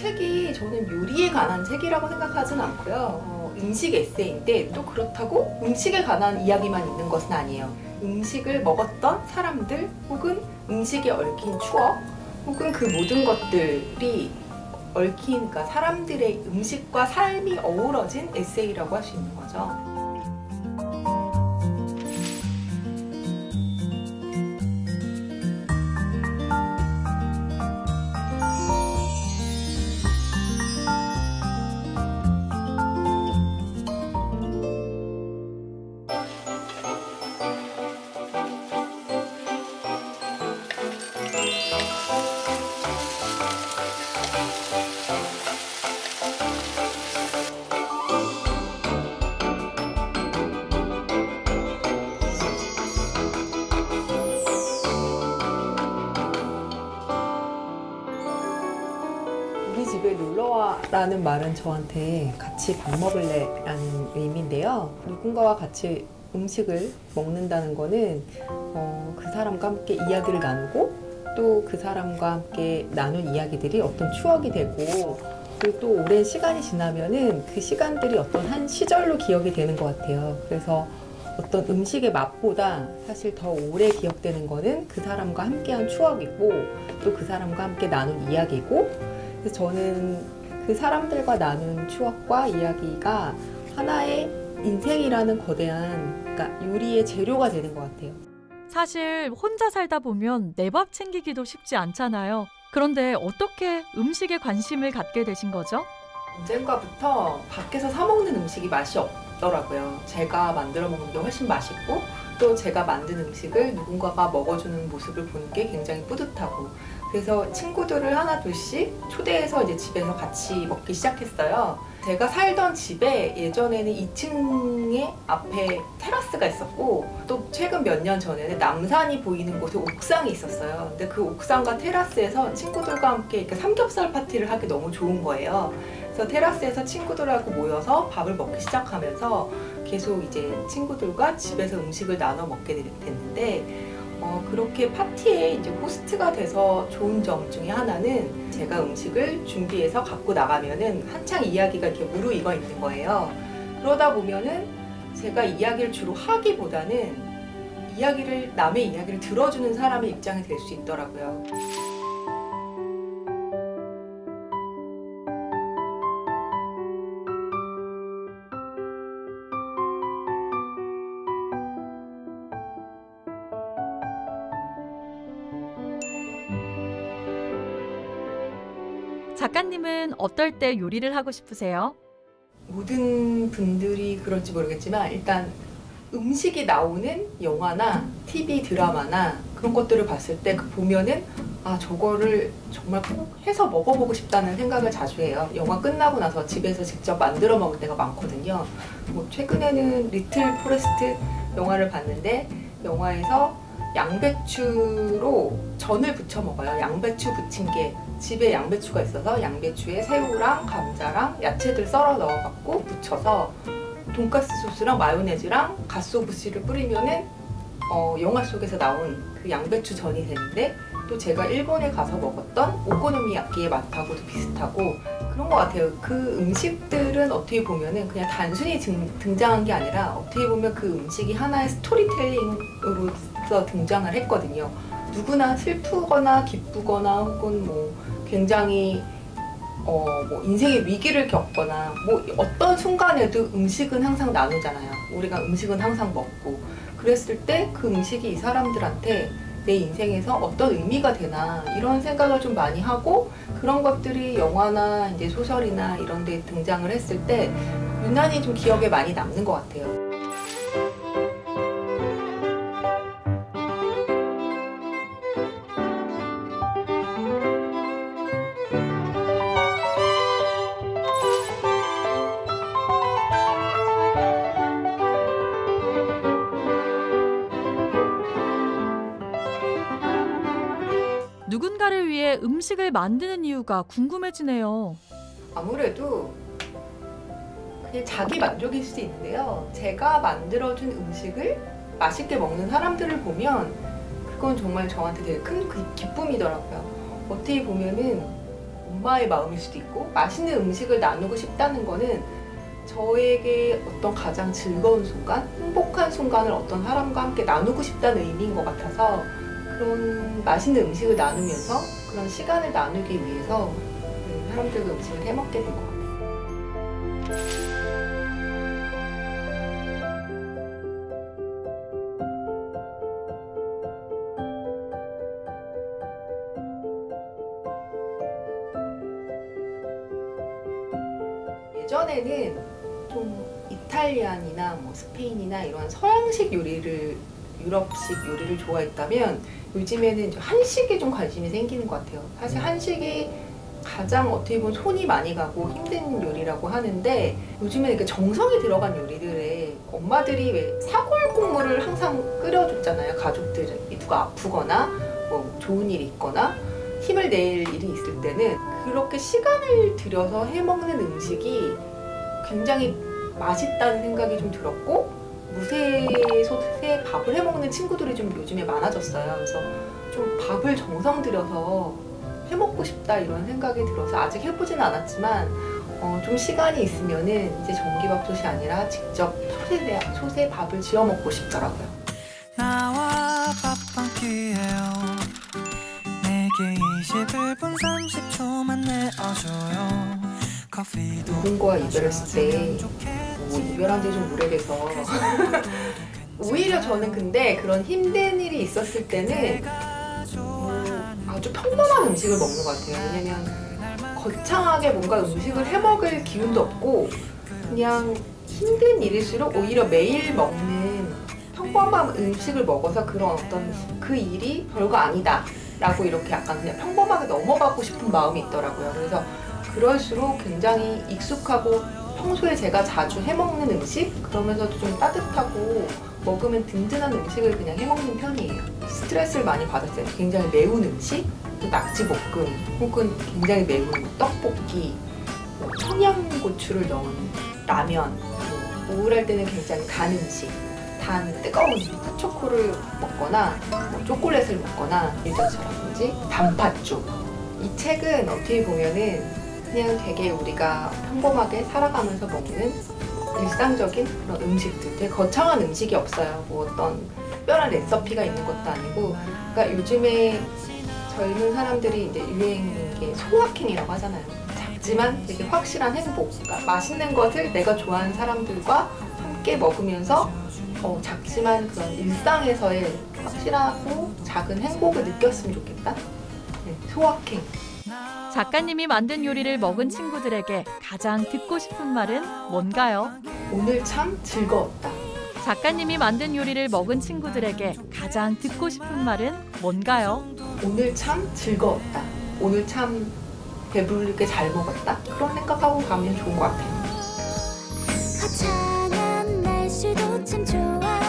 책이 저는 요리에 관한 책이라고 생각하진 않고요. 음식 에세이인데 또 그렇다고 음식에 관한 이야기만 있는 것은 아니에요. 음식을 먹었던 사람들 혹은 음식에 얽힌 추억 혹은 그 모든 것들이 얽힌, 그러니까 사람들의 음식과 삶이 어우러진 에세이라고 할 수 있는 거죠. 우리 집에 놀러와라는 말은 저한테 같이 밥 먹을래 라는 의미인데요. 누군가와 같이 음식을 먹는다는 거는 그 사람과 함께 이야기를 나누고 또 그 사람과 함께 나눈 이야기들이 어떤 추억이 되고 그리고 또 오랜 시간이 지나면은 그 시간들이 어떤 한 시절로 기억이 되는 것 같아요. 그래서 어떤 음식의 맛보다 사실 더 오래 기억되는 거는 그 사람과 함께한 추억이고 또 그 사람과 함께 나눈 이야기고, 그래서 저는 그 사람들과 나눈 추억과 이야기가 하나의 인생이라는 거대한, 그러니까 요리의 재료가 되는 것 같아요. 사실 혼자 살다 보면 내 밥 챙기기도 쉽지 않잖아요. 그런데 어떻게 음식에 관심을 갖게 되신 거죠? 언젠가부터 밖에서 사 먹는 음식이 맛이 없더라고요. 제가 만들어 먹는 게 훨씬 맛있고 또 제가 만든 음식을 누군가가 먹어주는 모습을 보는 게 굉장히 뿌듯하고, 그래서 친구들을 하나 둘씩 초대해서 이제 집에서 같이 먹기 시작했어요. 제가 살던 집에 예전에는 2층에 앞에 테라스가 있었고 또 최근 몇 년 전에는 남산이 보이는 곳에 옥상이 있었어요. 근데 그 옥상과 테라스에서 친구들과 함께 이렇게 삼겹살 파티를 하기 너무 좋은 거예요. 그래서 테라스에서 친구들하고 모여서 밥을 먹기 시작하면서 계속 이제 친구들과 집에서 음식을 나눠 먹게 됐는데, 그렇게 파티에 이제 호스트가 돼서 좋은 점 중에 하나는 제가 음식을 준비해서 갖고 나가면은 한창 이야기가 이렇게 무르익어 있는 거예요. 그러다 보면은 제가 이야기를 주로 하기보다는 남의 이야기를 들어주는 사람의 입장이 될 수 있더라고요. 작가님은 어떨 때 요리를 하고 싶으세요? 모든 분들이 그럴지 모르겠지만 일단 음식이 나오는 영화나 TV 드라마나 그런 것들을 봤을 때 보면은 저거를 정말 꼭 해서 먹어보고 싶다는 생각을 자주 해요. 영화 끝나고 나서 집에서 직접 만들어 먹을 때가 많거든요. 최근에는 리틀 포레스트 영화를 봤는데 영화에서 양배추로 전을 부쳐 먹어요. 양배추 부침개. 집에 양배추가 있어서 양배추에 새우랑 감자랑 야채들 썰어 넣어갖고 부쳐서 돈가스 소스랑 마요네즈랑 갓소부시를 뿌리면은 영화 속에서 나온 그 양배추 전이 되는데, 또 제가 일본에 가서 먹었던 오코노미야끼의 맛하고도 비슷하고 그런 것 같아요. 그 음식들은 어떻게 보면은 그냥 단순히 등장한 게 아니라 어떻게 보면 그 음식이 하나의 스토리텔링으로서 등장을 했거든요. 누구나 슬프거나 기쁘거나 혹은 굉장히 인생의 위기를 겪거나 어떤 순간에도 음식은 항상 나누잖아요. 우리가 음식은 항상 먹고, 그랬을 때 그 음식이 이 사람들한테 내 인생에서 어떤 의미가 되나 이런 생각을 좀 많이 하고, 그런 것들이 영화나 이제 소설이나 이런 데 등장을 했을 때 유난히 좀 기억에 많이 남는 것 같아요. 누군가를 위해 음식을 만드는 이유가 궁금해지네요. 아무래도 그냥 자기 만족일 수도 있는데요. 제가 만들어준 음식을 맛있게 먹는 사람들을 보면 그건 정말 저한테 되게 큰 기쁨이더라고요. 어떻게 보면은 엄마의 마음일 수도 있고, 맛있는 음식을 나누고 싶다는 거는 저에게 어떤 가장 즐거운 순간, 행복한 순간을 어떤 사람과 함께 나누고 싶다는 의미인 것 같아서, 그런 맛있는 음식을 나누면서 그런 시간을 나누기 위해서 사람들과 음식을 해먹게 된 것 같아요. 예전에는 좀 이탈리안이나 뭐 스페인이나 이런 서양식 요리를, 유럽식 요리를 좋아했다면 요즘에는 이제 한식에 좀 관심이 생기는 것 같아요. 사실 한식이 가장 어떻게 보면 손이 많이 가고 힘든 요리라고 하는데, 요즘에는 이렇게 정성이 들어간 요리들에 엄마들이 왜 사골 국물을 항상 끓여줬잖아요. 가족들이 누가 아프거나 뭐 좋은 일이 있거나 힘을 낼 일이 있을 때는 그렇게 시간을 들여서 해먹는 음식이 굉장히 맛있다는 생각이 좀 들었고, 무쇠솥에 밥을 해먹는 친구들이 좀 요즘에 많아졌어요. 그래서 좀 밥을 정성 들여서 해먹고 싶다 이런 생각이 들어서 아직 해보지는 않았지만 좀 시간이 있으면은 이제 전기밥솥이 아니라 직접 솥에 밥을 지어 먹고 싶더라고요. 나와 밥 한 끼예요. 내게 21분 30초만 내어줘요. 커피도 누군가와 이별했을 때 뭐 이별한 지 좀 오래돼서 오히려 저는 근데 그런 힘든 일이 있었을 때는 아주 평범한 음식을 먹는 것 같아요. 왜냐면 거창하게 뭔가 음식을 해먹을 기운도 없고, 그냥 힘든 일일수록 오히려 매일 먹는 평범한 음식을 먹어서 그런 어떤 그 일이 별거 아니다 라고 이렇게 약간 그냥 평범하게 넘어가고 싶은 마음이 있더라고요. 그래서 그럴수록 굉장히 익숙하고 평소에 제가 자주 해먹는 음식, 그러면서도 좀 따뜻하고 먹으면 든든한 음식을 그냥 해먹는 편이에요. 스트레스를 많이 받았을 때 굉장히 매운 음식, 또 낙지볶음, 혹은 굉장히 매운 떡볶이, 청양고추를 넣은 라면, 우울할 때는 굉장히 단 음식, 단 뜨거운 핫초코를 먹거나 초콜릿을 먹거나 유자차라든지 단팥죽. 이 책은 어떻게 보면은 그냥 되게 우리가 평범하게 살아가면서 먹는 일상적인 그런 음식들, 되게 거창한 음식이 없어요. 뭐 어떤 특별한 레시피가 있는 것도 아니고, 그러니까 요즘에 젊은 사람들이 이제 유행인 게 소확행이라고 하잖아요. 작지만 되게 확실한 행복. 그러니까 맛있는 것을 내가 좋아하는 사람들과 함께 먹으면서 작지만 그런 일상에서의 확실하고 작은 행복을 느꼈으면 좋겠다. 네, 소확행. 작가님이 만든 요리를 먹은 친구들에게 가장 듣고 싶은 말은 뭔가요? 오늘 참 즐거웠다. 작가님이 만든 요리를 먹은 친구들에게 가장 듣고 싶은 말은 뭔가요? 오늘 참 즐거웠다. 오늘 참 배부르게 잘 먹었다. 그런 생각하고 가면 좋은 것 같아요. 화창한 날씨도 참 좋아.